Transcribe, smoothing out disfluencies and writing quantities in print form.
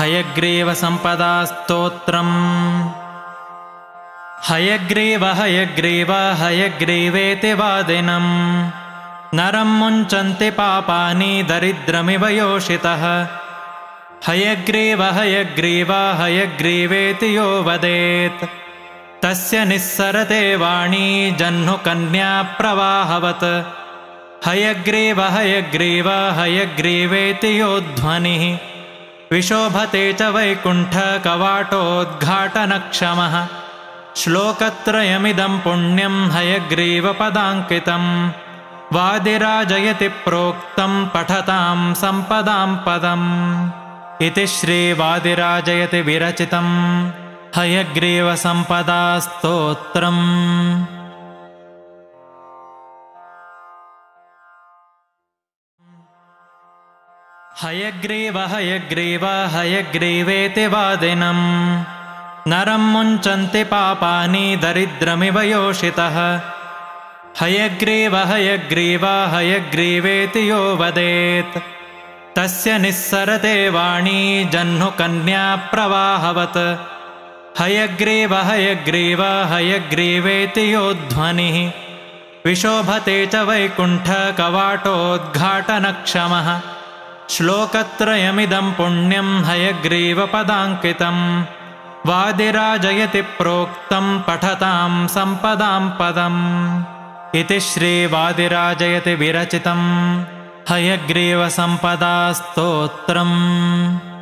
हयग्रीवसम्पदास्तोत्रम्। हयग्रीव हयग्रीव हयग्रीवेति वादिनं नरं मुञ्चन्ति पापानि दरिद्रमिव योषितः। हयग्रीव हयग्रीव हयग्रीवेति यो वदेत् तस्य निस्सरते वाणी जह्नुकन्या प्रवाहवत्। हयग्रीव हयग्रीव हयग्रीवेति यो ध्वनिः विशोभते च वैकुण्ठकवाटोद्घाटनक्षमः। श्लोकत्रयमिदं पुण्यं हयग्रीवपदाङ्कितं वादिराजयति प्रोक्तं पठतां सम्पदां पदम्। इति श्रीवादिराजयति विरचितं हयग्रीवसम्पदास्तोत्रम्। हयग्रीव हयग्रीव हयग्रीवेति वादिनं नरं मुञ्चन्ति पापानि दरिद्रमिव योषितः। हयग्रीव हयग्रीव हयग्रीवेति यो वदेत् तस्य निस्सरते वाणी जह्नुकन्या प्रवाहवत्। हयग्रीव हयग्रीव हयग्रीवेति यो ध्वनिः विशोभते च वैकुण्ठकवाटोद्घाटनक्षमः। श्लोकत्रयमिदं पुण्यं हयग्रीवपदाङ्कितं वादिराजयति प्रोक्तं पठतां सम्पदां पदम्। इति श्रीवादिराजयति विरचितं हयग्रीवसम्पदास्तोत्रम्।